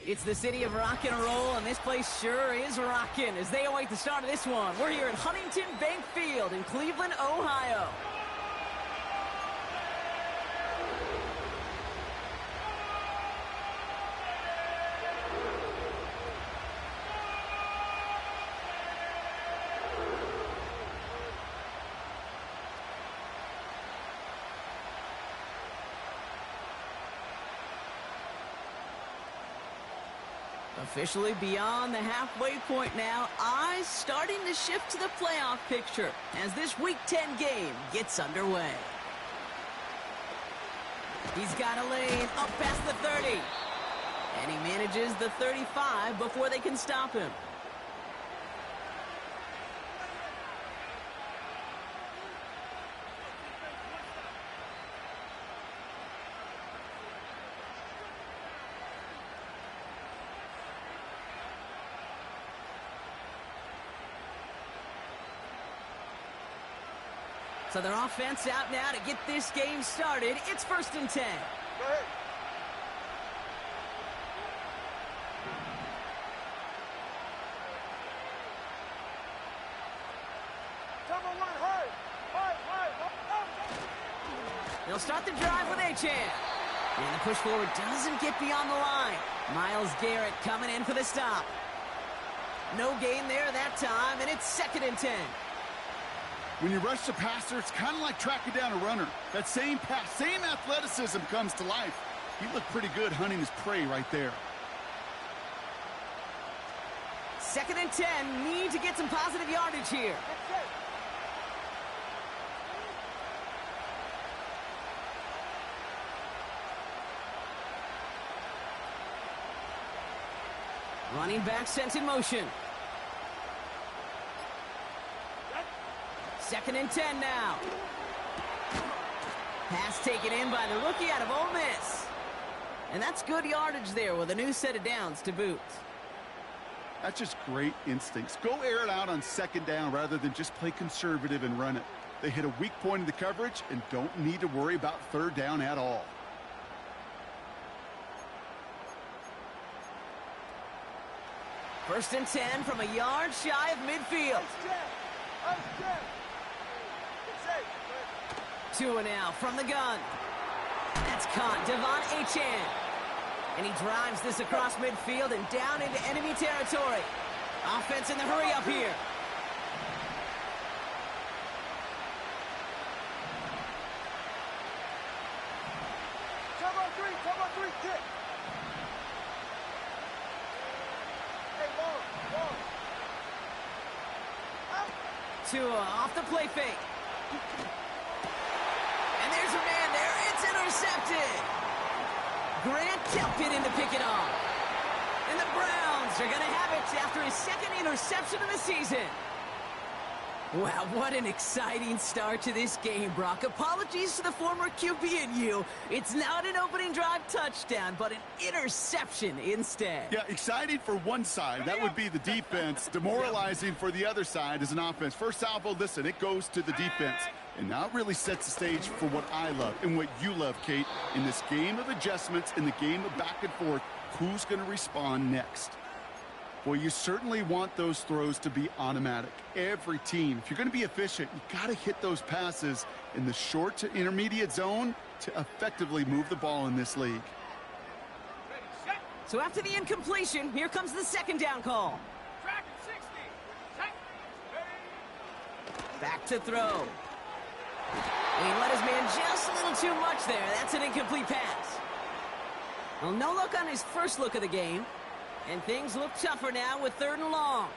It's the city of rock and roll, and this place sure is rocking as they await the start of this one. We're here at Huntington Bank Field in Cleveland, Ohio. Officially beyond the halfway point now, eyes starting to shift to the playoff picture as this Week 10 game gets underway. He's got a lane up past the 30, and he manages the 35 before they can stop him. So their offense out now to get this game started. It's 1st and 10. Go ahead. They'll start the drive with Achan. And the push forward doesn't get beyond the line. Myles Garrett coming in for the stop. No gain there that time, and it's 2nd and 10. When you rush the passer, it's kind of like tracking down a runner. That same pass, same athleticism comes to life. He looked pretty good hunting his prey right there. 2nd and 10, need to get some positive yardage here. Running back sent in motion. 2nd and 10 now. Pass taken in by the rookie out of Ole Miss. And that's good yardage there with a new set of downs to boot. That's just great instincts. Go air it out on 2nd down rather than just play conservative and run it. They hit a weak point in the coverage and don't need to worry about 3rd down at all. First and 10 from a yard shy of midfield. Tua now from the gun. That's caught. Devon Achan. And he drives this across midfield and down into enemy territory. Offense in the hurry up here. Come on, three, kick. Hey, ball. Tua off the play fake. And there's a man there. It's intercepted. Grant Delpit in to pick it off. And the Browns are going to have it after his 2nd interception of the season. Wow, what an exciting start to this game, Brock. Apologies to the former QB and you. It's not an opening drive touchdown, but an interception instead. Yeah, exciting for one side. That would be the defense. Demoralizing for the other side as an offense. First salvo, listen, it goes to the defense. And now it really sets the stage for what I love and what you love, Kate. In this game of adjustments, in the game of back and forth, who's going to respond next? Well, you certainly want those throws to be automatic. Every team, if you're going to be efficient, you got to hit those passes in the short to intermediate zone to effectively move the ball in this league. So after the incompletion, here comes the 2nd down call. Back to throw. He let his man just a little too much there. That's an incomplete pass. Well, no look on his first look of the game. And things look tougher now with 3rd and long.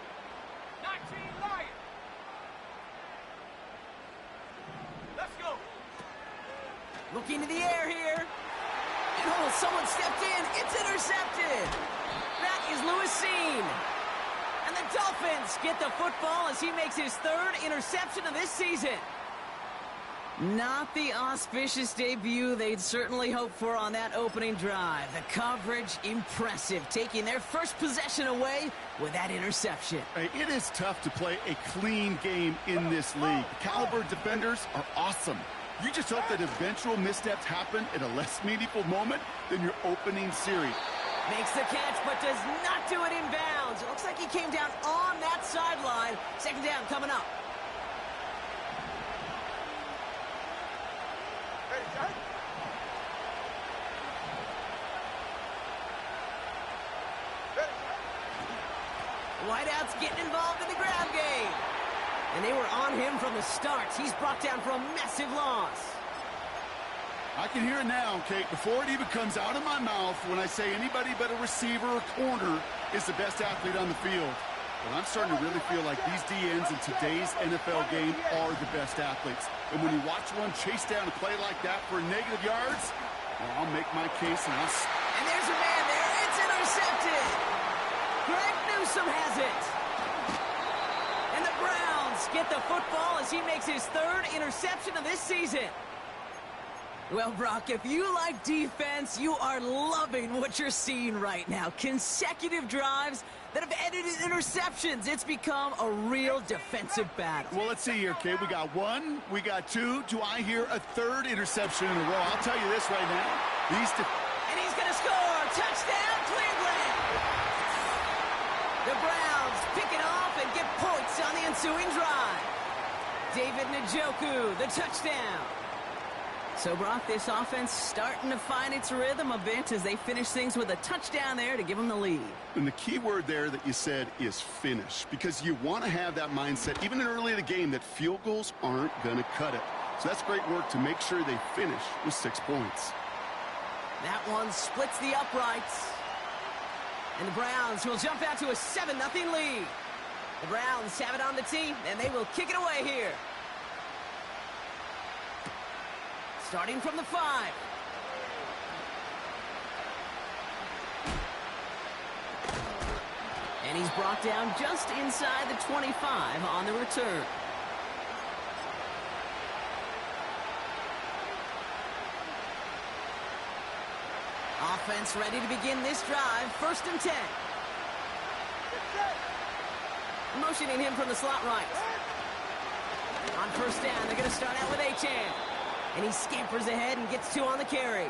19 Lions. Let's go. Looking to the air here. Oh, someone stepped in. It's intercepted. That is Lewis Seen. And the Dolphins get the football as he makes his 3rd interception of this season. Not the auspicious debut they'd certainly hoped for on that opening drive. The coverage, impressive, taking their first possession away with that interception. Hey, it is tough to play a clean game in this league. Caliber defenders are awesome. You just hope that eventual missteps happen at a less meaningful moment than your opening series. Makes the catch, but does not do it in bounds. It looks like he came down on that sideline. Second down coming up. Ready, set. Ready, set. Wideout's getting involved in the ground game. And they were on him from the start. He's brought down for a massive loss. I can hear it now, Kate, before it even comes out of my mouth when I say anybody but a receiver or corner is the best athlete on the field. Well, I'm starting to really feel like these DNs in today's NFL game are the best athletes. And when you watch one chase down a play like that for negative yards, well, I'll make my case and And there's a man there. It's intercepted. Greg Newsome has it. And the Browns get the football as he makes his third interception of this season. Well, Brock, if you like defense, you are loving what you're seeing right now. Consecutive drives that have ended in interceptions. It's become a real defensive battle. Well, let's see here, Kate. We got one, we got two. Do I hear a third interception in a row? I'll tell you this right now. And he's going to score. Touchdown, Cleveland. The Browns pick it off and get points on the ensuing drive. David Njoku, the touchdown. So, Brock, this offense starting to find its rhythm a bit as they finish things with a touchdown there to give them the lead. And the key word there that you said is finish, because you want to have that mindset, even early in the game, that field goals aren't going to cut it. So that's great work to make sure they finish with 6 points. That one splits the uprights. And the Browns will jump out to a 7-0 lead. The Browns have it on the tee, and they will kick it away here. Starting from the 5. And he's brought down just inside the 25 on the return. Offense ready to begin this drive. 1st and 10. Motioning him from the slot right. On 1st down, they're going to start out with Achane. And he scampers ahead and gets 2 on the carry.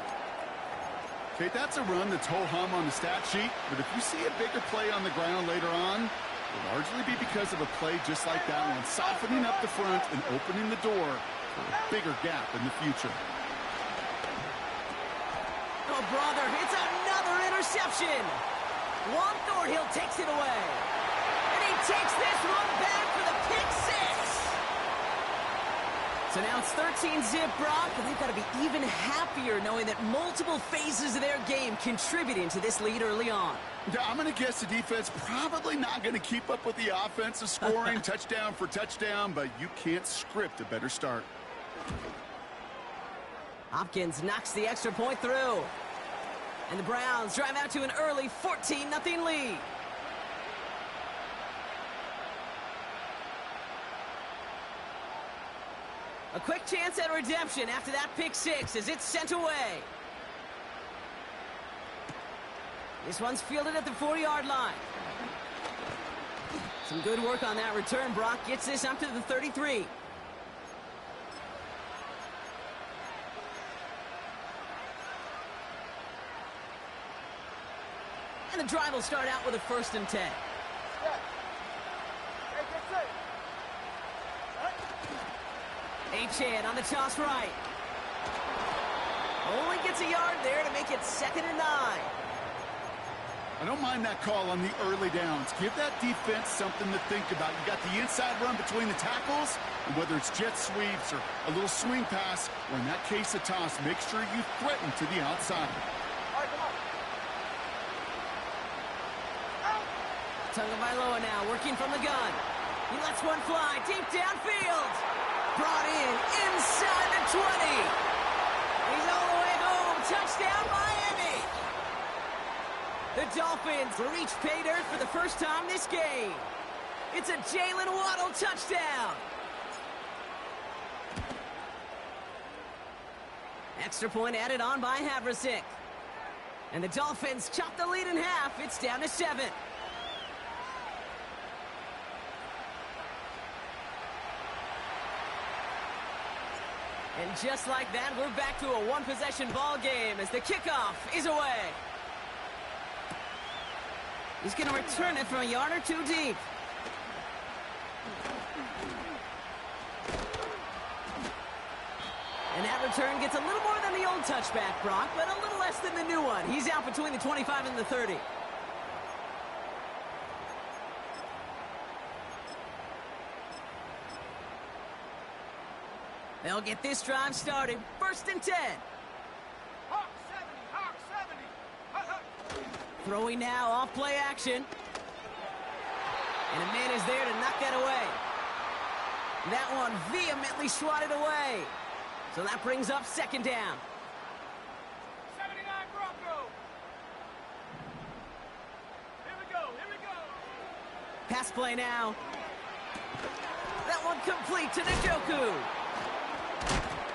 Kate, that's a run that's ho-hum on the stat sheet, but if you see a bigger play on the ground later on, it'll largely be because of a play just like that one, softening up the front and opening the door for a bigger gap in the future. Oh, brother, it's another interception. Juan Thornhill takes it away. And he takes this one back for the pick 6. So now it's 13-zip, Brock, and they've got to be even happier knowing that multiple phases of their game contributing to this lead early on. Yeah, I'm going to guess the defense probably not going to keep up with the offensive scoring touchdown for touchdown, but you can't script a better start. Hopkins knocks the extra point through. And the Browns drive out to an early 14-0 lead. A quick chance at redemption after that pick 6 as it's sent away. This one's fielded at the 40-yard line. Some good work on that return. Brock gets this up to the 33. And the drive will start out with a 1st and 10. Achane on the toss right. Only gets a yard there to make it 2nd and 9. I don't mind that call on the early downs. Give that defense something to think about. You got the inside run between the tackles, and whether it's jet sweeps or a little swing pass, or in that case a toss, make sure you threaten to the outside. All right, come on. Tagovailoa now working from the gun. He lets one fly deep downfield. Brought in inside the 20. He's all the way home. Touchdown, Miami. The Dolphins reach pay dirt for the first time this game. It's a Jalen Waddle touchdown. Extra point added on by Havrasik. And the Dolphins chop the lead in half. It's down to 7. And just like that, we're back to a one-possession ball game as the kickoff is away. He's going to return it from a yard or two deep. And that return gets a little more than the old touchback, Brock, but a little less than the new one. He's out between the 25 and the 30. They'll get this drive started. 1st and 10. Hawk 70, Hawk 70. Hut, hut. Throwing now off play action. And a man is there to knock that away. That one vehemently swatted away. So that brings up 2nd down. 79 Bronco. Here we go, here we go. Pass play now. That one complete to Njoku.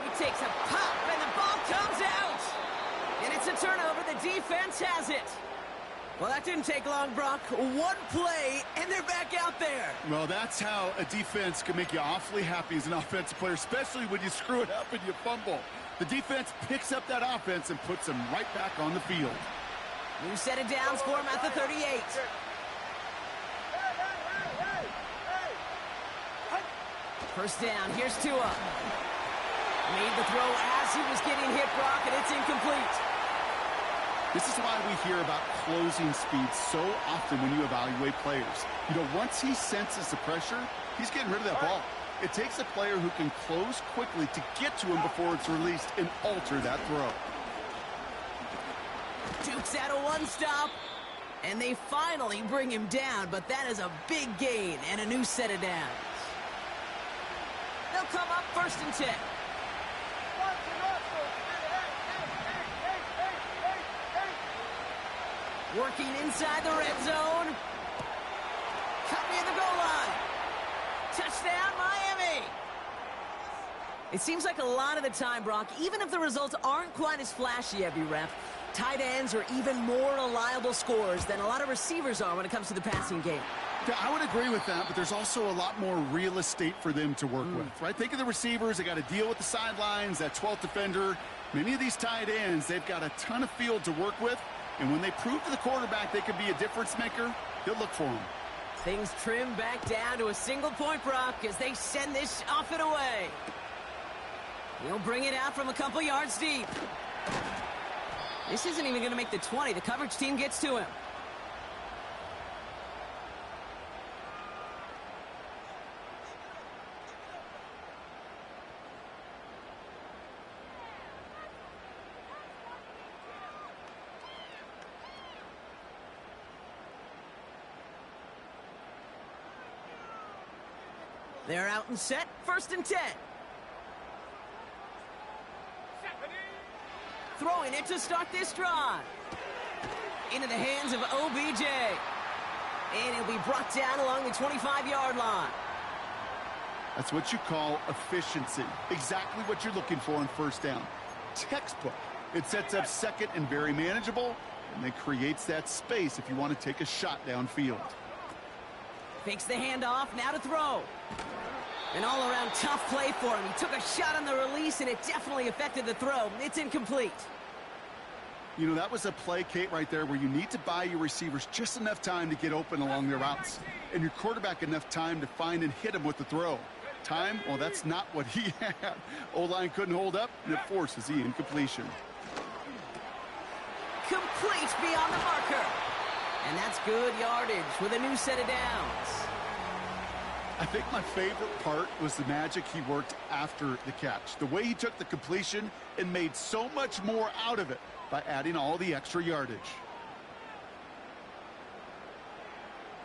He takes a pop and the ball comes out. And it's a turnover. The defense has it. Well, that didn't take long, Brock. One play, and they're back out there. Well, that's how a defense can make you awfully happy as an offensive player, especially when you screw it up and you fumble. The defense picks up that offense and puts them right back on the field. New set of downs for him at the 38. Hey. First down, here's Tua. Made the throw as he was getting hit, Brock, and it's incomplete. This is why we hear about closing speed so often when you evaluate players. You know, once he senses the pressure, he's getting rid of that ball. It takes a player who can close quickly to get to him before it's released and alter that throw. Duke's at a one-stop, and they finally bring him down, but that is a big gain and a new set of downs. They'll come up 1st and 10. Working inside the red zone. Cut near the goal line. Touchdown, Miami. It seems like a lot of the time, Brock, even if the results aren't quite as flashy every rep, tight ends are even more reliable scorers than a lot of receivers are when it comes to the passing game. Yeah, I would agree with that, but there's also a lot more real estate for them to work with, right? Think of the receivers. They got to deal with the sidelines, that 12th defender. Many of these tight ends, they've got a ton of field to work with. And when they prove to the quarterback they can be a difference maker, he'll look for him. Things trim back down to a single point, Brock, as they send this off and away. He'll bring it out from a couple yards deep. This isn't even going to make the 20. The coverage team gets to him. They're out and set. 1st and 10. Throwing it to start this drive. Into the hands of OBJ. And he'll be brought down along the 25-yard line. That's what you call efficiency. Exactly what you're looking for on 1st down. Textbook. It sets up 2nd and very manageable, and then creates that space if you want to take a shot downfield. Fakes the handoff, now to throw. An all-around tough play for him. He took a shot on the release, and it definitely affected the throw. It's incomplete. You know, that was a play, Kate, right there where you need to buy your receivers just enough time to get open along their routes, and your quarterback enough time to find and hit him with the throw. Time, well, that's not what he had. O-line couldn't hold up, and it forces the incompletion. Complete beyond the marker. And that's good yardage with a new set of downs. I think my favorite part was the magic he worked after the catch. The way he took the completion and made so much more out of it by adding all the extra yardage.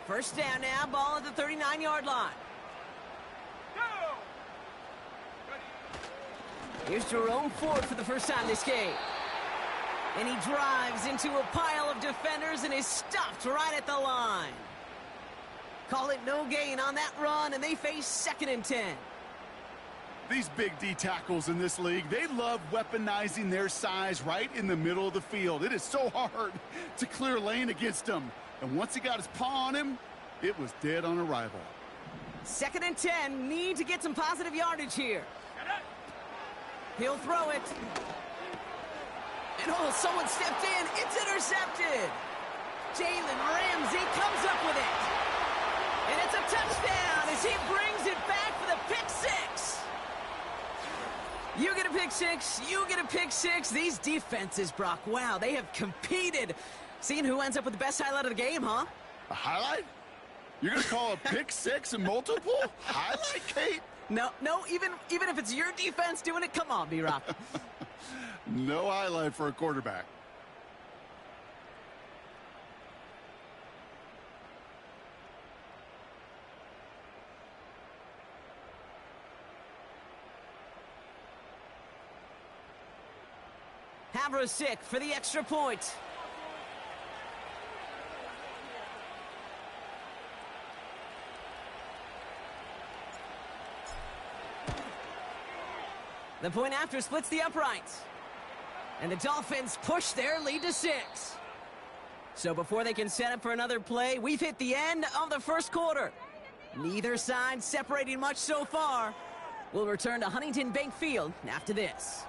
1st down now, ball at the 39-yard line. Here's Jerome Ford for the first time this game. And he drives into a pile of defenders and is stopped right at the line. Call it no gain on that run, and they face 2nd and 10. These big D tackles in this league, they love weaponizing their size right in the middle of the field. It is so hard to clear lane against them. And once he got his paw on him, it was dead on arrival. 2nd and 10, need to get some positive yardage here. He'll throw it. And oh, someone stepped in. It's intercepted. Jalen Ramsey comes up with it. And it's a touchdown as he brings it back for the pick six. You get a pick six, you get a pick six. These defenses, Brock, wow, they have competed. Seeing who ends up with the best highlight of the game, huh? A highlight? You're going to call a pick six and multiple? Highlight, Kate? No, even if it's your defense doing it, come on, B-Rock. No highlight for a quarterback. Havro-Sick for the extra point. The point after splits the uprights. And the Dolphins push their lead to 6. So before they can set up for another play, we've hit the end of the first quarter. Neither side separating much so far. We'll return to Huntington Bank Field after this.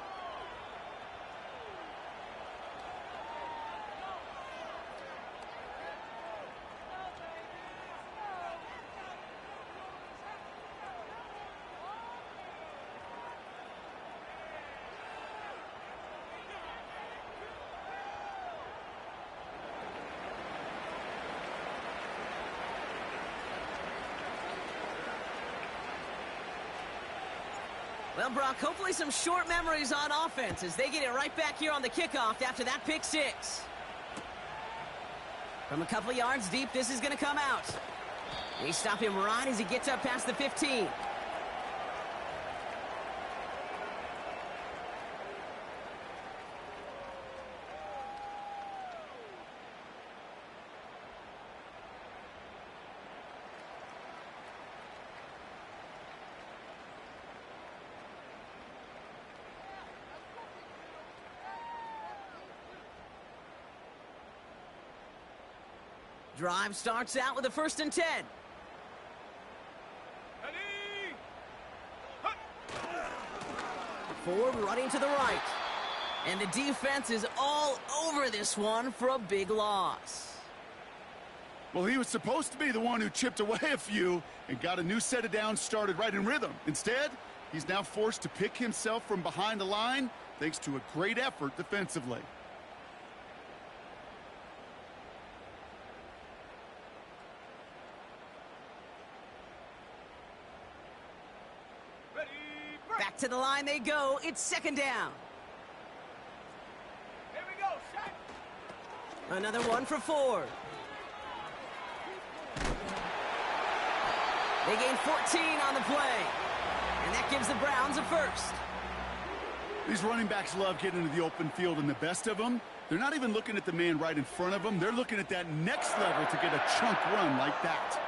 Well, Brock, hopefully some short memories on offense as they get it right back here on the kickoff after that pick six. From a couple yards deep, this is going to come out. They stop him right as he gets up past the 15. Drive starts out with a 1st and 10. Ford running to the right. And the defense is all over this one for a big loss. Well, he was supposed to be the one who chipped away a few and got a new set of downs started right in rhythm. Instead, he's now forced to pick himself from behind the line thanks to a great effort defensively. Back to the line they go. It's 2nd down. Here we go, set. Another one for Ford. They gain 14 on the play. And that gives the Browns a 1st. These running backs love getting into the open field, and the best of them, they're not even looking at the man right in front of them. They're looking at that next level to get a chunk run like that.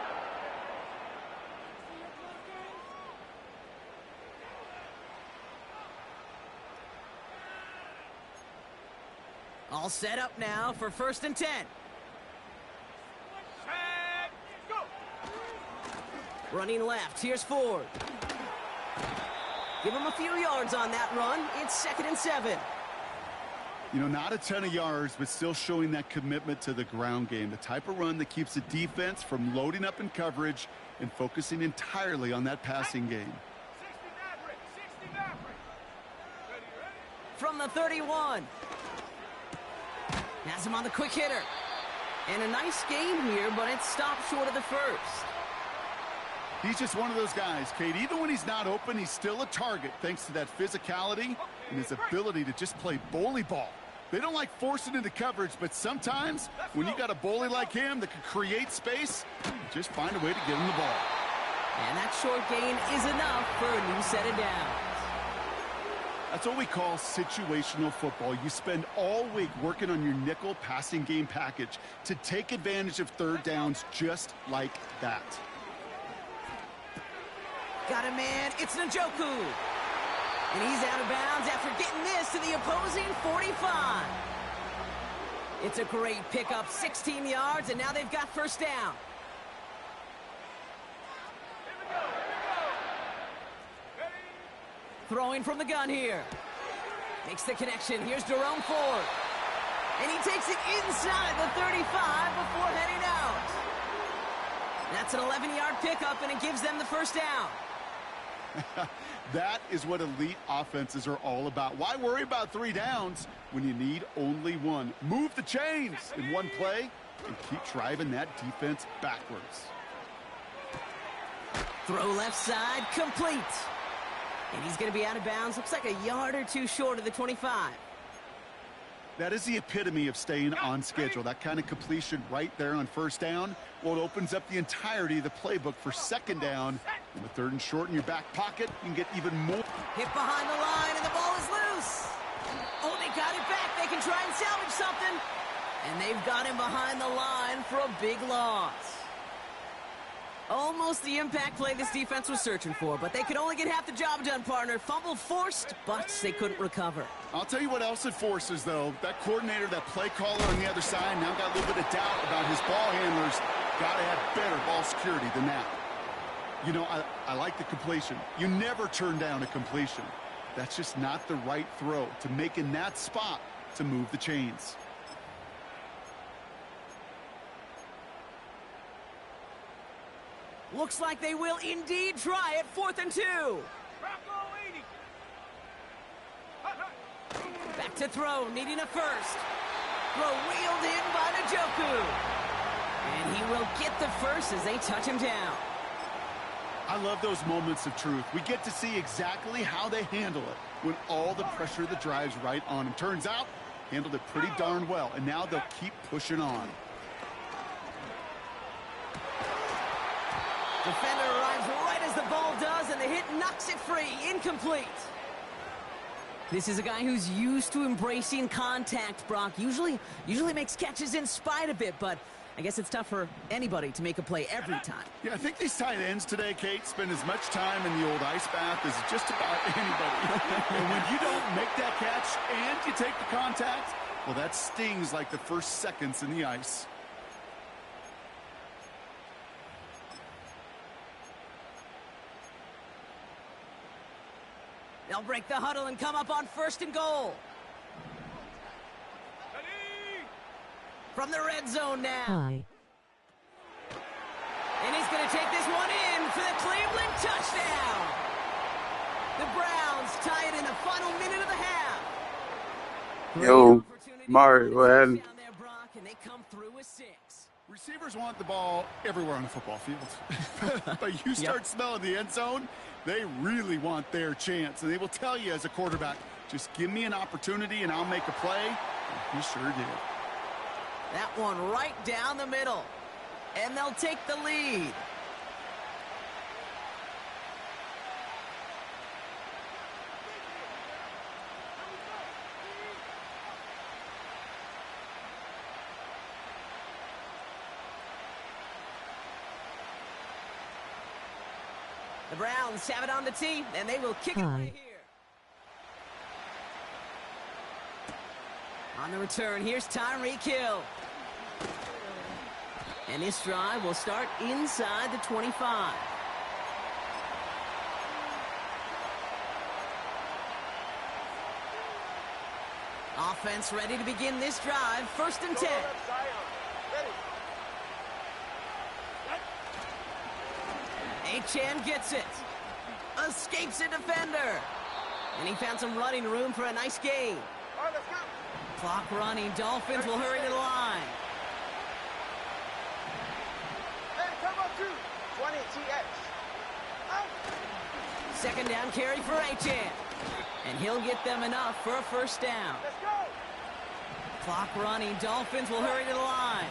All set up now for 1st and 10. Set, go. Running left, here's Ford. Give him a few yards on that run. It's 2nd and 7. You know, not a ton of yards, but still showing that commitment to the ground game. The type of run that keeps the defense from loading up in coverage and focusing entirely on that passing game. 60 Maverick. Ready, ready? From the 31. Has him on the quick hitter. And a nice game here, but it stopped short of the 1st. He's just one of those guys, Kate. Even when he's not open, he's still a target thanks to that physicality and his ability to just play bully ball. They don't like forcing into coverage, but sometimes when you got a bully like him that can create space, just find a way to get him the ball. And that short gain is enough for a new set of downs. That's what we call situational football. You spend all week working on your nickel passing game package to take advantage of 3rd downs just like that. Got a man, it's Njoku. And he's out of bounds after getting this to the opposing 45. It's a great pickup, 16 yards, and now they've got 1st down. Throwing from the gun here. Makes the connection. Here's Jerome Ford. And he takes it inside the 35 before heading out. That's an 11-yard pickup, and it gives them the first down. That is what elite offenses are all about. Why worry about 3 downs when you need only 1? Move the chains in one play and keep driving that defense backwards. Throw left side, complete. And he's going to be out of bounds. Looks like a yard or 2 short of the 25. That is the epitome of staying on schedule. That kind of completion right there on first down. Well, it opens up the entirety of the playbook for second down. And with 3rd and short in your back pocket, you can get even more. Hit behind the line, and the ball is loose. Oh, they got it back. They can try and salvage something. And they've got him behind the line for a big loss. Almost the impact play this defense was searching for, but they could only get half the job done, partner. Fumble forced, but they couldn't recover. I'll tell you what else it forces, though. That coordinator, that play caller on the other side, now got a little bit of doubt about his ball handlers. Got to have better ball security than that. You know, I like the completion. You never turn down a completion. That's just not the right throw to make in that spot to move the chains. Looks like they will indeed try it. 4th and 2. Back to throw, needing a first. Throw wheeled in by Njoku. And he will get the first as they touch him down. I love those moments of truth. We get to see exactly how they handle it when all the pressure that drives right on them. Turns out, handled it pretty darn well, and now they'll keep pushing on. Defender arrives right as the ball does, and the hit knocks it free. Incomplete. This is a guy who's used to embracing contact, Brock. Usually makes catches in spite of it, but I guess it's tough for anybody to make a play every time. Yeah, I think these tight ends today, Kate, spend as much time in the old ice bath as just about anybody. And when you don't make that catch and you take the contact, well, that stings like the first seconds in the ice. They'll break the huddle and come up on 1st and goal. From the red zone now. Hi. And he's going to take this one in for the Cleveland touchdown. The Browns tie it in the final minute of the half. Yo, Mario, man. Down there, Brock, and they come through with 6. Receivers want the ball everywhere on the football field. But you start smelling the end zone, they really want their chance. And they will tell you as a quarterback, just give me an opportunity and I'll make a play. And he sure did. That one right down the middle. And they'll take the lead. The Browns have it on the tee, and they will kick it right here. On the return, here's Tyreek Hill. And this drive will start inside the 25. Offense ready to begin this drive. 1st and 10. Achane gets it. Escapes a defender. And he found some running room for a nice gain. Clock running. Dolphins will hurry to the line. Second down carry for Achane. And he'll get them enough for a 1st down. Clock running. Dolphins will hurry to the line.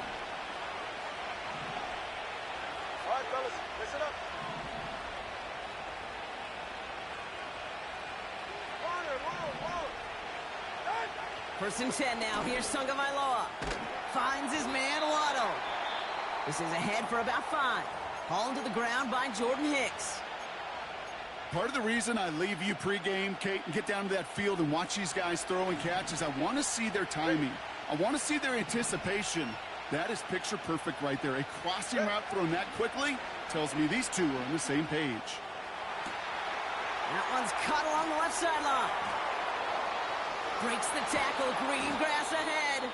All right, fellas, listen up. 1st and 10 now. Here's Tagovailoa. Finds his man, Waddle. This is ahead for about 5. Hauled to the ground by Jordan Hicks. Part of the reason I leave you pregame, Kate, and get down to that field and watch these guys throw and catch is I want to see their timing. I want to see their anticipation. That is picture perfect right there. A crossing route thrown that quickly tells me these two are on the same page. That one's caught along the left sideline. Breaks the tackle. Green grass ahead.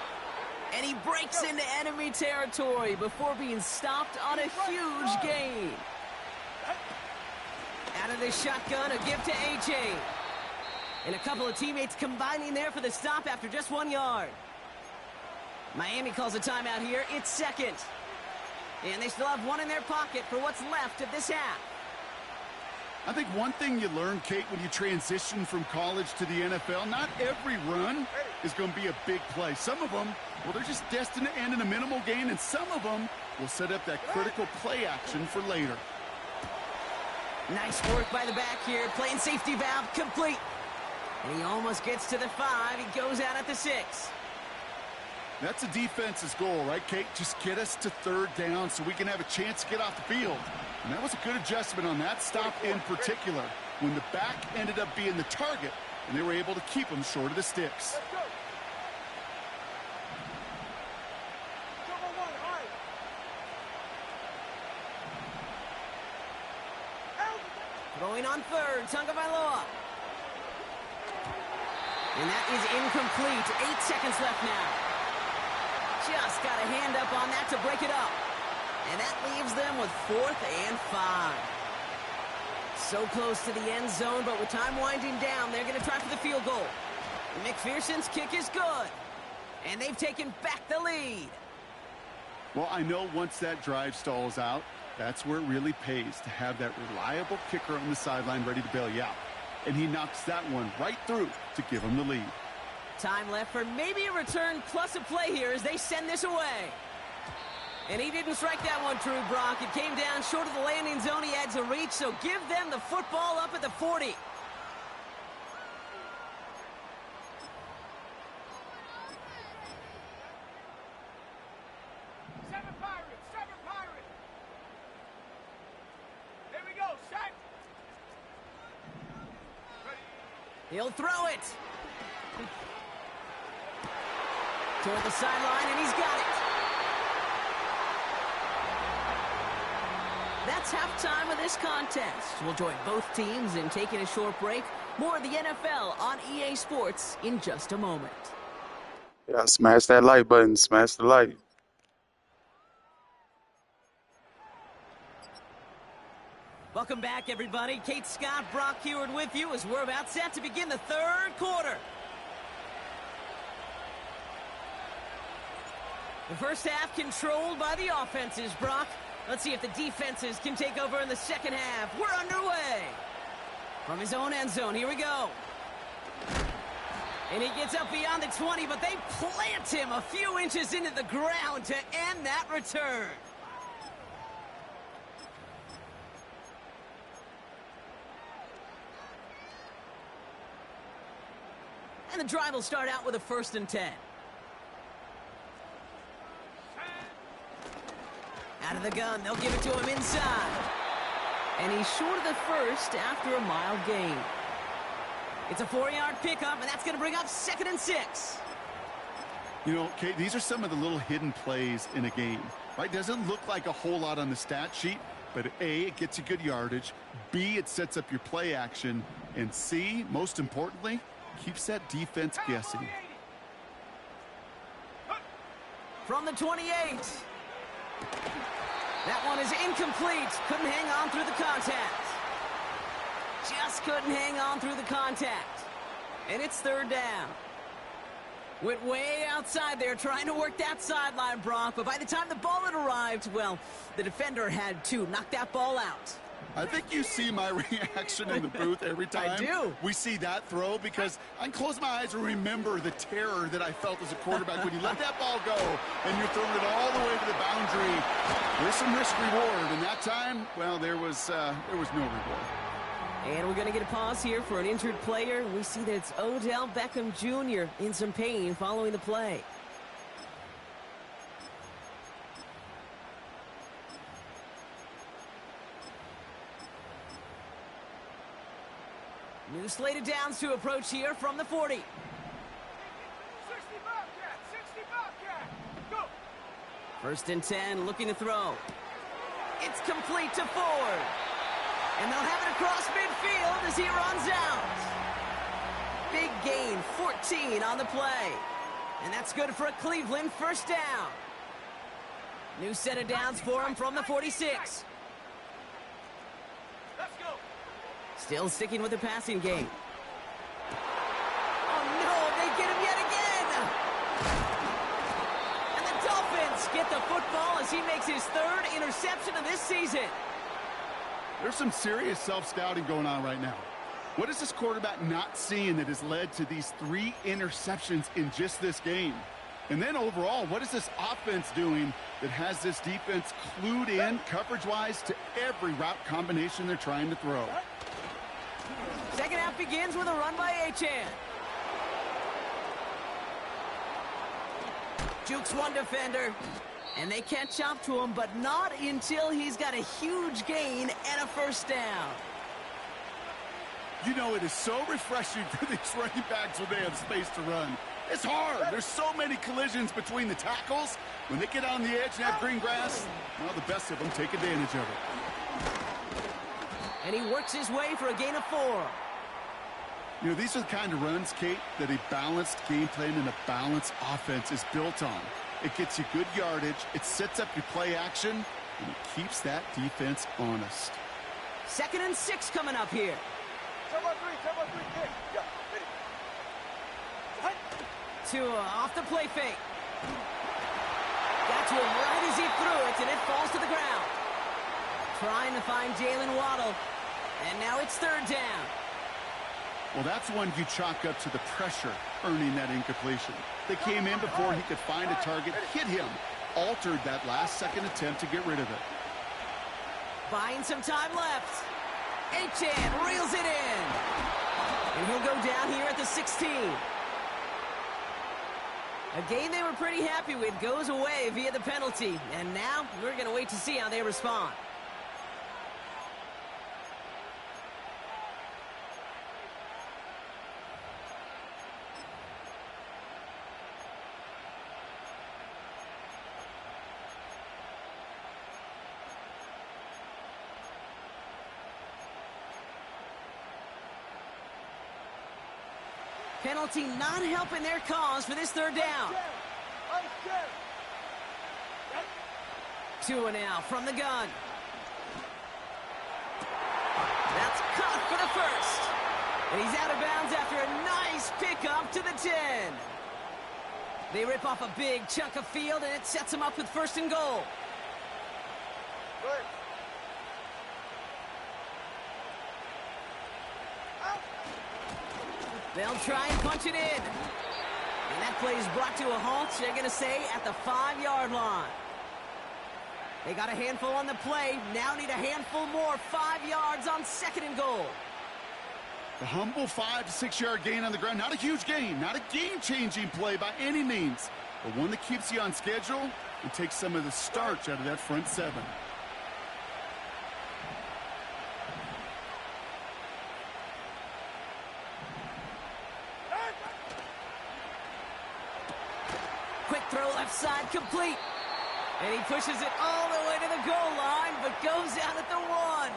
And he breaks into enemy territory before being stopped on a huge gain. Out of the shotgun, a give to A.J. And a couple of teammates combining there for the stop after just 1 yard. Miami calls a timeout here. It's second. And they still have one in their pocket for what's left of this half. I think one thing you learn, Kate, when you transition from college to the NFL, not every run is going to be a big play. Some of them, well, they're just destined to end in a minimal gain, and some of them will set up that critical play action for later. Nice work by the back here. Playing safety valve complete. And he almost gets to the 5. He goes out at the 6. That's a defense's goal, right, Kate? Just get us to third down so we can have a chance to get off the field. And that was a good adjustment on that stop in particular, when the back ended up being the target, and they were able to keep him short of the sticks. Throwing on third, Tagovailoa. And that is incomplete. 8 seconds left now. Just got a hand up on that to break it up. And that leaves them with 4th and 5. So close to the end zone, but with time winding down, they're going to try for the field goal. McPherson's kick is good. And they've taken back the lead. Well, I know once that drive stalls out, that's where it really pays to have that reliable kicker on the sideline ready to bail you out. And he knocks that one right through to give him the lead. Time left for maybe a return plus a play here as they send this away. And he didn't strike that one true, Brock. It came down short of the landing zone. He had to reach, so give them the football up at the 40. Seven Pirates. Here we go, set. He'll throw it. Toward the sideline, and he's got it. That's halftime of this contest. We'll join both teams in taking a short break. More of the NFL on EA Sports in just a moment. Yeah, smash that like button. Smash the like. Welcome back, everybody. Kate Scott, Brock Heward with you as we're about set to begin the third quarter. The first half controlled by the offenses, Brock. Let's see if the defenses can take over in the second half. We're underway. From his own end zone, here we go. And he gets up beyond the 20, but they plant him a few inches into the ground to end that return. And the drive will start out with a 1st and 10. Out of the gun, they'll give it to him inside. And he's short of the 1st after a mild gain. It's a 4-yard pickup, and that's going to bring up 2nd and 6. You know, Kate, these are some of the little hidden plays in a game, right? Doesn't look like a whole lot on the stat sheet, but A, it gets you good yardage. B, it sets up your play action. And C, most importantly, keeps that defense guessing. From the 28. That one is incomplete. Couldn't hang on through the contact. Just couldn't hang on through the contact. And it's 3rd down. Went way outside there trying to work that sideline, Brock. But by the time the ball had arrived, well, the defender had to knock that ball out. I think you see my reaction in the booth every time I do. we see that throw, because I can close my eyes and remember the terror that I felt as a quarterback when you let that ball go and you're throwing it all the way to the boundary. There's some risk reward, and that time, well, there was no reward. And we're going to get a pause here for an injured player. We see that it's Odell Beckham Jr. in some pain following the play. New slated downs to approach here from the 40. 60 Bobcat, 60 Bobcat. Go. 1st and 10, looking to throw. It's complete to Ford. And they'll have it across midfield as he runs out. Big gain, 14 on the play. And that's good for a Cleveland first down. New set of downs for him from the 46. Let's go. Still sticking with the passing game. Oh, no, they get him yet again. And the Dolphins get the football as he makes his third interception of this season. There's some serious self-scouting going on right now. What is this quarterback not seeing that has led to these 3 interceptions in just this game? And then overall, what is this offense doing that has this defense clued in coverage-wise to every route combination they're trying to throw? Second half begins with a run by Achane. Jukes one defender, and they catch up to him, but not until he's got a huge gain and a first down. You know, it is so refreshing for these running backs when they have space to run. It's hard. There's so many collisions between the tackles. When they get on the edge and have green grass, well, the best of them take advantage of it. And he works his way for a gain of 4. You know, these are the kind of runs, Kate, that a balanced game plan and a balanced offense is built on. It gets you good yardage, it sets up your play action, and it keeps that defense honest. 2nd and 6 coming up here. 10-3, kick. Yeah, ready. Tua off the play fake. Got to him right as he threw it, and it falls to the ground. Trying to find Jalen Waddle, and now it's 3rd down. Well, that's one you chalk up to the pressure earning that incompletion. They came in before he could find a target, hit him, altered that last-second attempt to get rid of it. Buying some time left. Achane reels it in. And he'll go down here at the 16. A game they were pretty happy with goes away via the penalty. And now we're going to wait to see how they respond. Penalty not helping their cause for this 3rd down. Tua now from the gun. That's caught for the first. And he's out of bounds after a nice pickup to the 10. They rip off a big chunk of field, and it sets them up with 1st and goal. Good. They'll try and punch it in. And that play is brought to a halt, they're going to say, at the 5-yard line. They got a handful on the play, now need a handful more. 5 yards on 2nd and goal. The humble 5 to 6 yard gain on the ground. Not a huge gain, not a game-changing play by any means, but one that keeps you on schedule and takes some of the starch out of that front 7. Quick throw left side, complete. And he pushes it all the way to the goal line, but goes out at the 1.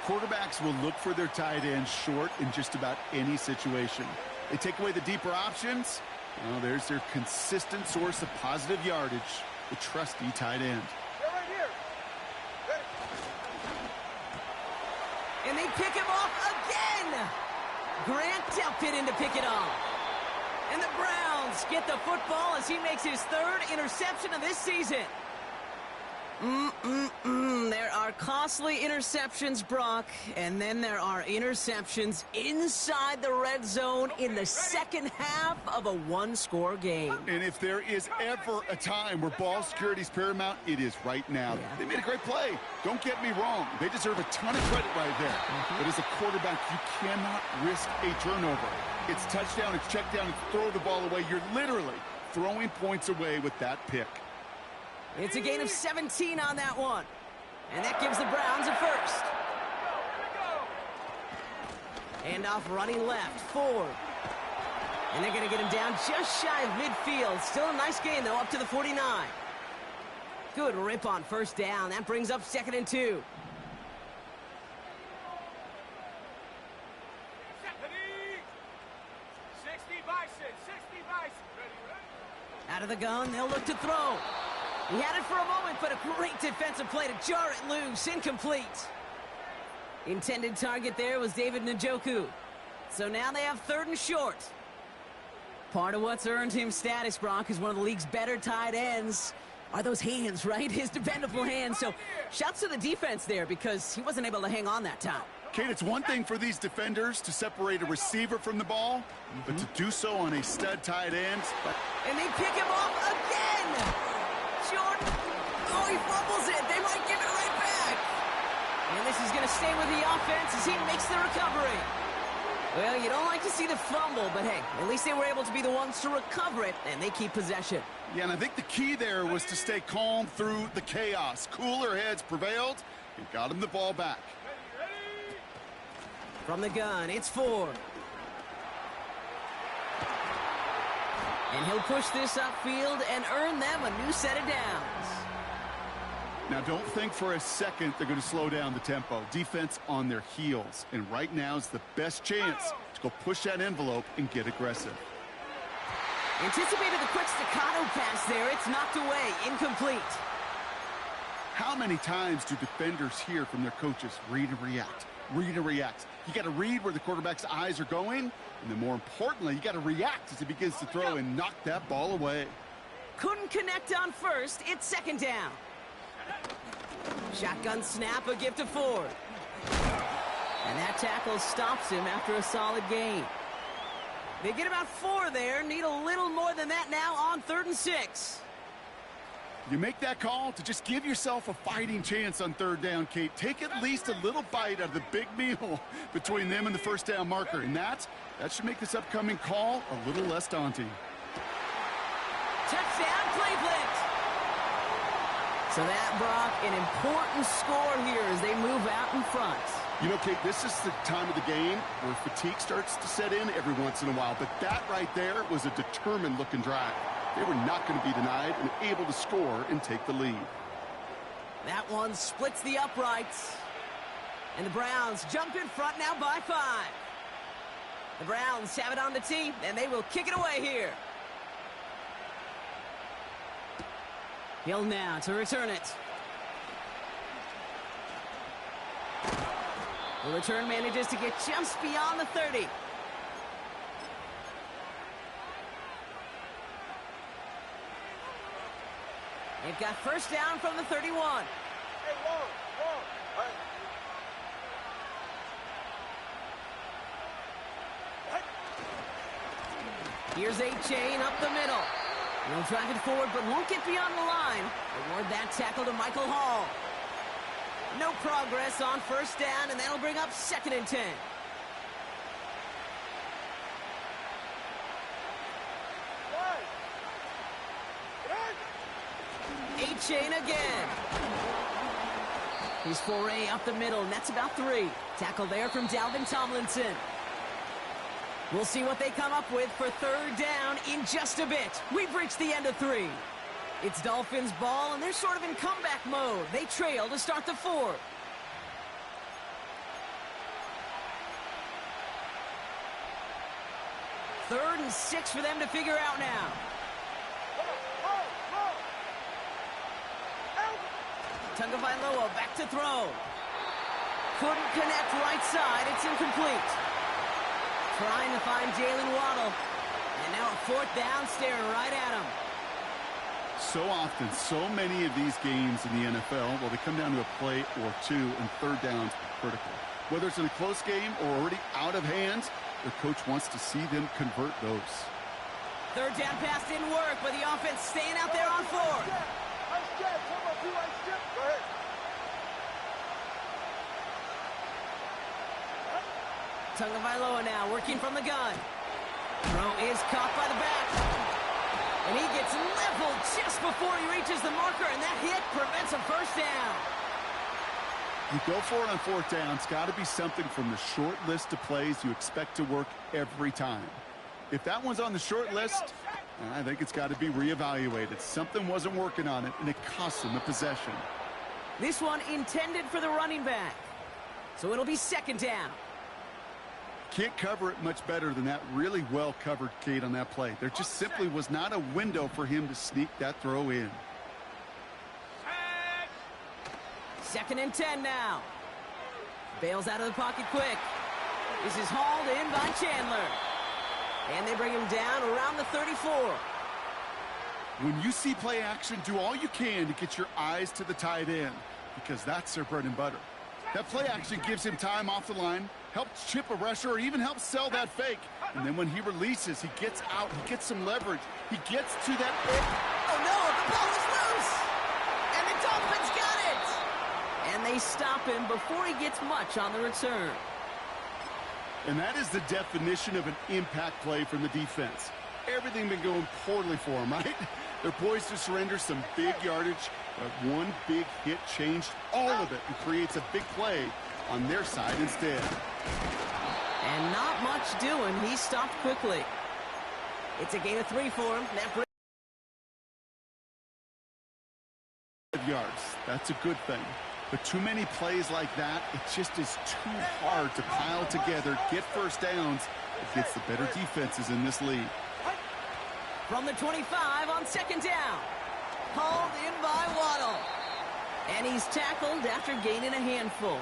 Quarterbacks will look for their tight end short in just about any situation. They take away the deeper options. Well, there's their consistent source of positive yardage, the trusty tight end. They're right here. Ready. And they pick him off again. Grant tapped it in to pick it off. And the Browns get the football as he makes his 3rd interception of this season. There are costly interceptions, Brock, and then there are interceptions inside the red zone in the 2nd half of a 1-score game. And if there is ever a time where ball security is paramount, it is right now. Yeah. They made a great play. Don't get me wrong. They deserve a ton of credit right there. But as a quarterback, you cannot risk a turnover. It's touchdown, it's check down, it's throw the ball away. You're literally throwing points away with that pick. It's a gain of 17 on that one. And that gives the Browns a first. Handoff running left, Ford. And they're going to get him down just shy of midfield. Still a nice gain, though, up to the 49. Good rip on 1st down. That brings up 2nd and 2. Stephanie! 60 by 6, 60 by 6. Out of the gun, they'll look to throw. He had it for a moment, but a great defensive play to jar it loose. Incomplete. Intended target there was David Njoku. So now they have 3rd and short. Part of what's earned him status, Brock, is one of the league's better tight ends. Are those hands, right? His dependable hands. So shouts to the defense there because he wasn't able to hang on that time. Kate, it's one thing for these defenders to separate a receiver from the ball, but to do so on a stud tight end. And they pick him off again! Jordan, oh, he fumbles it. They might give it right back. And this is going to stay with the offense as he makes the recovery. Well, you don't like to see the fumble, but hey, at least they were able to be the ones to recover it, and they keep possession. Yeah, and I think the key there was to stay calm through the chaos. Cooler heads prevailed and got him the ball back. From the gun, it's Ford. And he'll push this upfield and earn them a new set of downs. Now, don't think for a second they're going to slow down the tempo. Defense on their heels. And right now is the best chance to go push that envelope and get aggressive. Anticipated the quick staccato pass there. It's knocked away. Incomplete. How many times do defenders hear from their coaches, read and react, read and react? You got to read where the quarterback's eyes are going, and then more importantly, you got to react as he begins to throw and knock that ball away. Couldn't connect on first. It's 2nd down. Shotgun snap, a gift to Ford. And that tackle stops him after a solid gain. They get about 4 there. Need a little more than that now on 3rd and 6. You make that call to just give yourself a fighting chance on 3rd down, Kate. Take at least a little bite out of the big meal between them and the 1st down marker. And that should make this upcoming call a little less daunting. Touchdown, Cleveland! So that, Brock, an important score here as they move out in front. You know, Kate, this is the time of the game where fatigue starts to set in every once in a while. But that right there was a determined-looking drive. They were not going to be denied and able to score and take the lead. That one splits the uprights. And the Browns jump in front now by 5. The Browns have it on the tee, and they will kick it away here. Hill now to return it. The return manages to get just beyond the 30. They've got 1st down from the 31. Hey, long. Here's A-Chain up the middle. He'll drive it forward, but won't get beyond the line. Award that tackle to Michael Hall. No progress on 1st down, and that'll bring up 2nd and 10. A-Chain again. He's foray up the middle, and that's about 3. Tackle there from Dalvin Tomlinson. We'll see what they come up with for 3rd down in just a bit. We've reached the end of 3. It's Dolphins ball, and they're sort of in comeback mode. They trail to start the 4th. Third and 6 for them to figure out now. Tagovailoa back to throw. Couldn't connect right side. It's incomplete. Trying to find Jalen Waddle. And now a 4th down staring right at him. So often, so many of these games in the NFL, well, they come down to a play or 2, and 3rd downs are critical. Whether it's in a close game or already out of hand, their coach wants to see them convert those. 3rd down pass didn't work, but the offense staying out there on 4th. Tagovailoa now working from the gun. Throw is caught by the back. And he gets leveled just before he reaches the marker, and that hit prevents a 1st down. You go for it on 4th down. It's got to be something from the short list of plays you expect to work every time. If that one's on the short list, I think it's got to be reevaluated. Something wasn't working on it, and it cost them the possession. This one intended for the running back. So it'll be 2nd down. Can't cover it much better than that. Really well covered, Kate, on that play. There just simply was not a window for him to sneak that throw in. 2nd and 10 now. Bails out of the pocket quick. This is hauled in by Chandler. And they bring him down around the 34. When you see play action, do all you can to get your eyes to the tight end, because that's their bread and butter. That play action gives him time off the line, helps chip a rusher, or even helps sell that fake. And then when he releases, he gets out, he gets some leverage. He gets to that edge. Oh no, the ball is loose! And the Dolphins got it! And they stop him before he gets much on the return. And that is the definition of an impact play from the defense. Everything been going poorly for them, right? They're poised to surrender some big yardage, but one big hit changed all of it and creates a big play on their side instead. And not much doing. He stopped quickly. It's a gain of 3 for him. That brings yards. That's a good thing. But too many plays like that, it just is too hard to pile together, get first downs against the better defenses in this league. from the 25 on 2nd down. Hauled in by Waddle. And he's tackled after gaining a handful.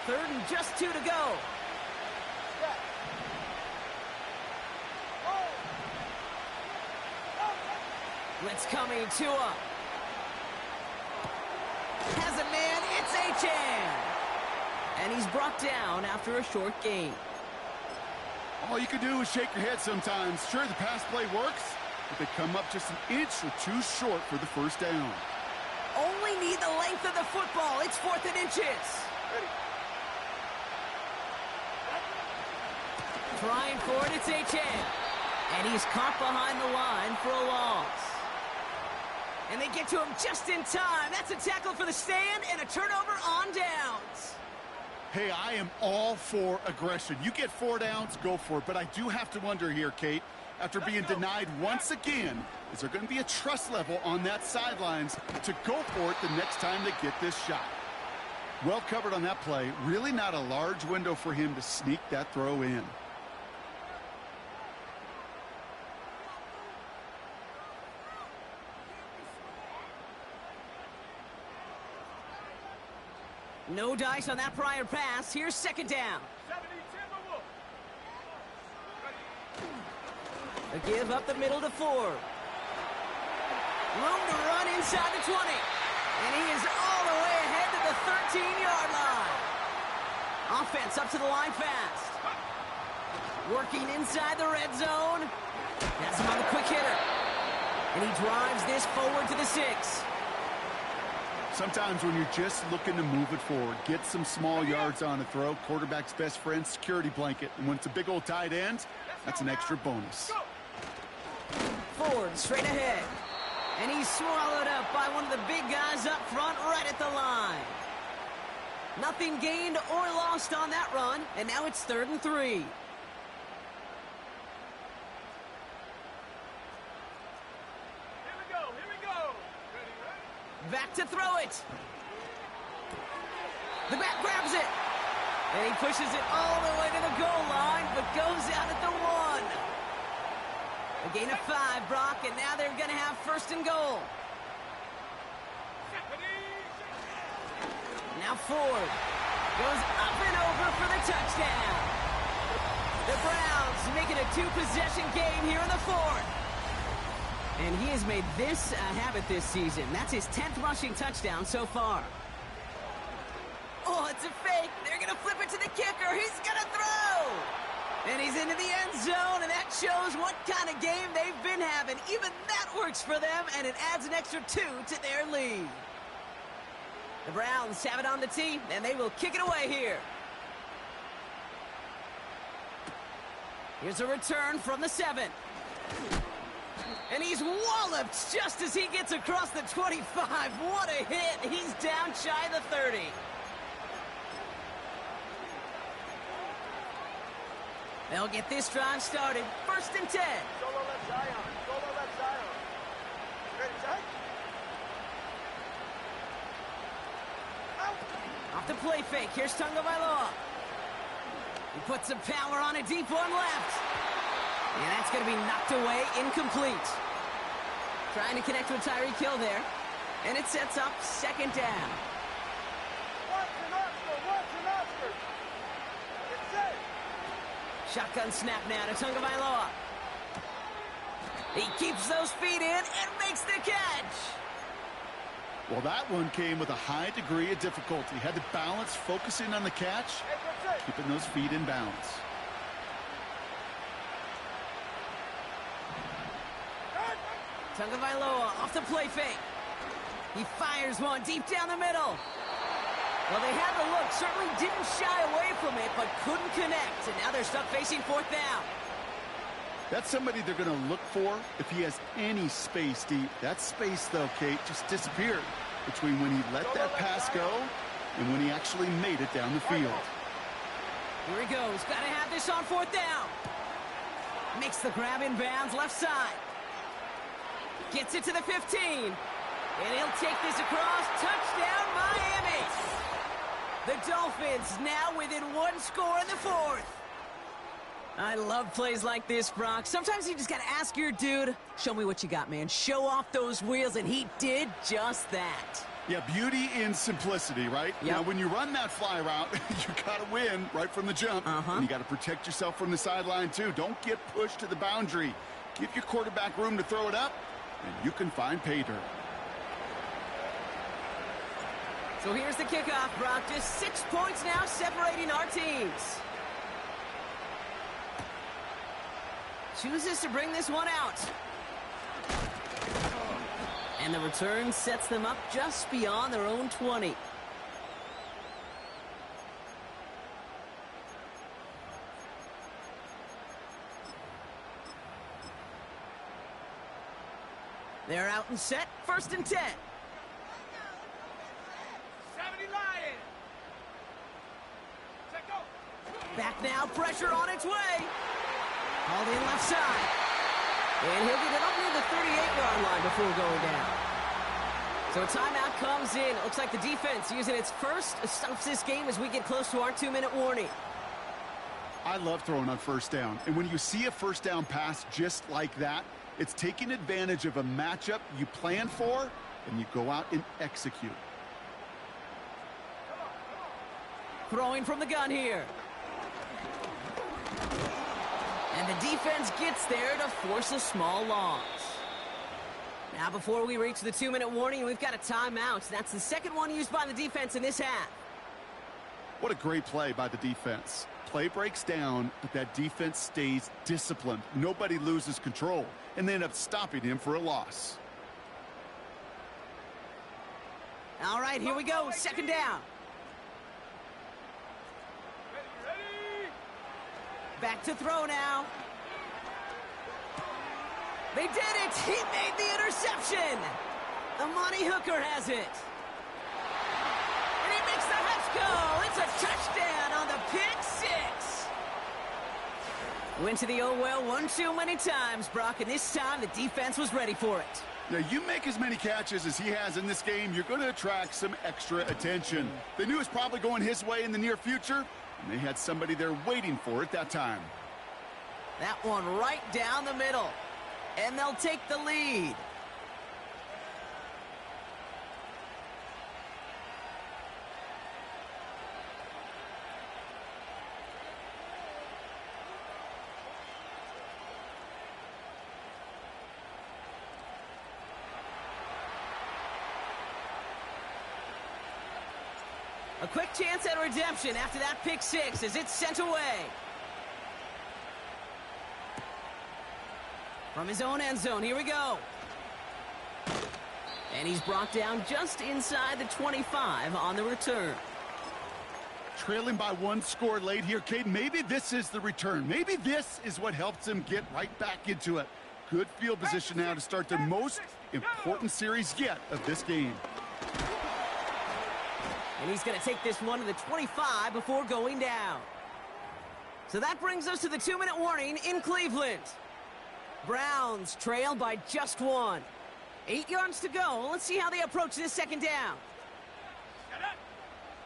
Third and just 2 to go. Blitz coming, Tua. Has a man, it's Achan. And he's brought down after a short gain. All you can do is shake your head sometimes. Sure, the pass play works, but they come up just an inch or two short for the first down. Only need the length of the football. It's 4th and inches. Trying for it, it's Achan. And he's caught behind the line for a loss. And they get to him just in time. That's a tackle for the stand and a turnover on downs. Hey, I am all for aggression. You get 4 downs, go for it. But I do have to wonder here, Kate, after being denied once again, is there going to be a trust level on that sidelines to go for it the next time they get this shot? Well covered on that play. Really not a large window for him to sneak that throw in. No dice on that prior pass. Here's 2nd down. A give up the middle to Ford. Room to run inside the 20. And he is all the way ahead to the 13-yard line. Offense up to the line fast. Working inside the red zone. That's him on the quick hitter. And he drives this forward to the 6. Sometimes when you're just looking to move it forward, get some small yards on a throw, quarterback's best friend, security blanket. And when it's a big old tight end, that's an extra bonus. Ford straight ahead. And he's swallowed up by one of the big guys up front right at the line. Nothing gained or lost on that run, and now it's 3rd and 3. Back to throw it. The back grabs it. And he pushes it all the way to the goal line, but goes out at the 1. A gain of 5, Brock, and now they're going to have 1st and goal. Now Ford goes up and over for the touchdown. The Browns making a 2-possession game here in the 4th. And he has made this a habit this season. That's his 10th rushing touchdown so far. Oh, it's a fake. They're going to flip it to the kicker. He's going to throw. And he's into the end zone, and that shows what kind of game they've been having. Even that works for them, and it adds an extra 2 to their lead. The Browns have it on the tee, and they will kick it away here. Here's a return from the 7. And he's walloped just as he gets across the 25. What a hit. He's down shy of the 30. They'll get this drive started. 1st and 10. play fake. Here's Tagovailoa. He puts some power on a deep one left. And that's going to be knocked away, incomplete. Trying to connect with Tyreek Hill there. And it sets up second down. Shotgun snap now to Tagovailoa. He keeps those feet in and makes the catch. Well, that one came with a high degree of difficulty. Had to balance focusing on the catch, keeping those feet in bounds. Tagovailoa off the play fake. He fires one deep down the middle. Well, they had the look, certainly didn't shy away from it, but couldn't connect. And now they're stuck facing fourth down. That's somebody they're going to look for if he has any space deep. That space, though, Kate, just disappeared between when he let that pass go and when he actually made it down the field. Here he goes. Got to have this on fourth down. Makes the grab in bounds left side. Gets it to the 15. And he'll take this across. Touchdown, Miami. The Dolphins now within one score in the fourth. I love plays like this, Brock. Sometimes you just got to ask your dude, show me what you got, man. Show off those wheels, and he did just that. Yeah, beauty in simplicity, right? Yep. Now, when you run that fly route, you got to win right from the jump. And you got to protect yourself from the sideline, too. Don't get pushed to the boundary. Give your quarterback room to throw it up, and you can find pay dirt. So here's the kickoff, Brock. Just 6 points now separating our teams. Chooses to bring this one out. And the return sets them up just beyond their own 20. They're out and set. First and 10. 70 Lions. Check go. Back now, pressure on its way. Hauled in left side. And he'll get it up near the 38-yard line before going down. So a timeout comes in. It looks like the defense using its first stops this game as we get close to our 2-minute warning. I love throwing on first down. And when you see a first down pass just like that, it's taking advantage of a matchup you plan for, and you go out and execute. Throwing from the gun here. And the defense gets there to force a small loss. Now, before we reach the 2-minute warning, we've got a timeout. That's the second one used by the defense in this half. What a great play by the defense. Play breaks down, but that defense stays disciplined. Nobody loses control, and they end up stopping him for a loss. All right, here we go. Second down. Back to throw now. They did it. He made the interception. The money hooker has it. And he makes the Huts go. It's a touchdown on the pick six. Went to the oh well one too many times, Brock, and this time the defense was ready for it. Now, you make as many catches as he has in this game, you're going to attract some extra attention. They knew it was probably going his way in the near future, and they had somebody there waiting for it that time. That one right down the middle. And they'll take the lead. A quick chance at redemption after that pick six as it's sent away. From his own end zone, here we go. And he's brought down just inside the 25 on the return. Trailing by one score late here, Cade. Maybe this is the return. Maybe this is what helps him get right back into it. Good field position now to start the most important series yet of this game. And he's going to take this one to the 25 before going down. So that brings us to the 2-minute warning in Cleveland. Browns trail by just one. 8 yards to go. Let's see how they approach this second down.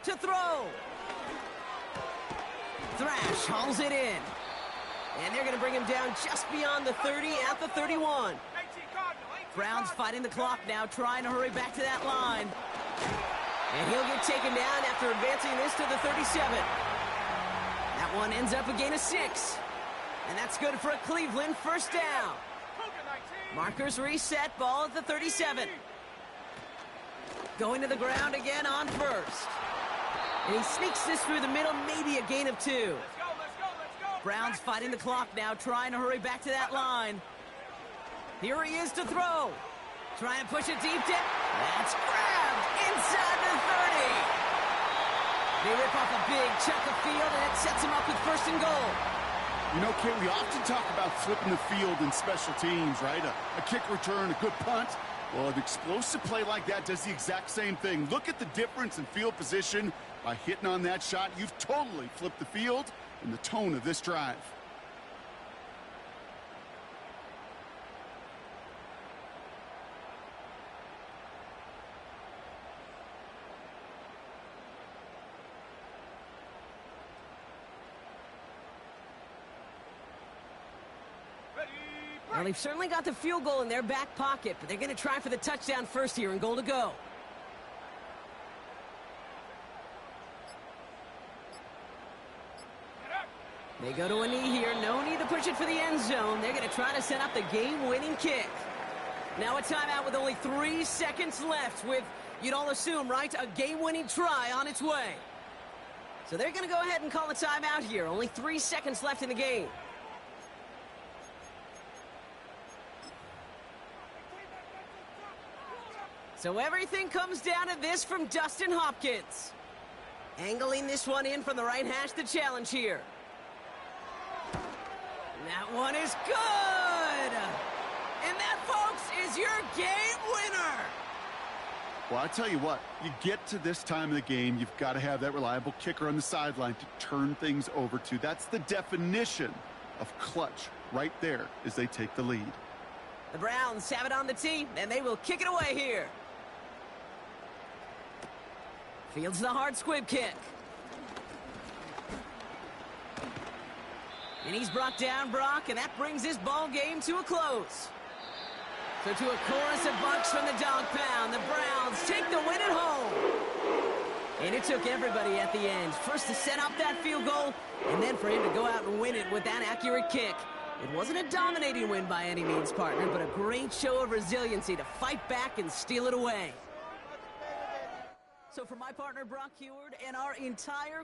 to throw. Thrash hauls it in. And they're going to bring him down just beyond the 30 at the 31. Browns fighting the clock now, trying to hurry back to that line. And he'll get taken down after advancing this to the 37. That one ends up a gain of 6. And that's good for a Cleveland first down. Markers reset, ball at the 37. Going to the ground again on first. And he sneaks this through the middle, maybe a gain of 2. Browns fighting the clock now, trying to hurry back to that line. Here he is to throw. Trying to push it deep. That's grabbed inside the 30. They rip off a big chunk of field, and it sets him up with first and goal. You know, Kate, we often talk about flipping the field in special teams, right? A kick return, a good punt. Well, an explosive play like that does the exact same thing. Look at the difference in field position. By hitting on that shot, you've totally flipped the field and the tone of this drive. Well, they've certainly got the field goal in their back pocket, but they're going to try for the touchdown first here and goal to go. They go to a knee here. No need to push it for the end zone. They're going to try to set up the game-winning kick. Now a timeout with only 3 seconds left with, you'd all assume, right, a game-winning try on its way. So they're going to go ahead and call a timeout here. Only 3 seconds left in the game. So everything comes down to this from Dustin Hopkins. Angling this one in from the right hash, the challenge here. That one is good! And that, folks, is your game winner! Well, I tell you what, you get to this time of the game, you've got to have that reliable kicker on the sideline to turn things over to. That's the definition of clutch right there as they take the lead. The Browns have it on the tee, and they will kick it away here. Fields the hard squib kick. And he's brought down, Brock, and that brings this ball game to a close. So to a chorus of bucks from the dog pound, the Browns take the win at home. And it took everybody at the end. First to set up that field goal, and then for him to go out and win it with that accurate kick. It wasn't a dominating win by any means, partner, but a great show of resiliency to fight back and steal it away. So for my partner, Brock Heward, and our entire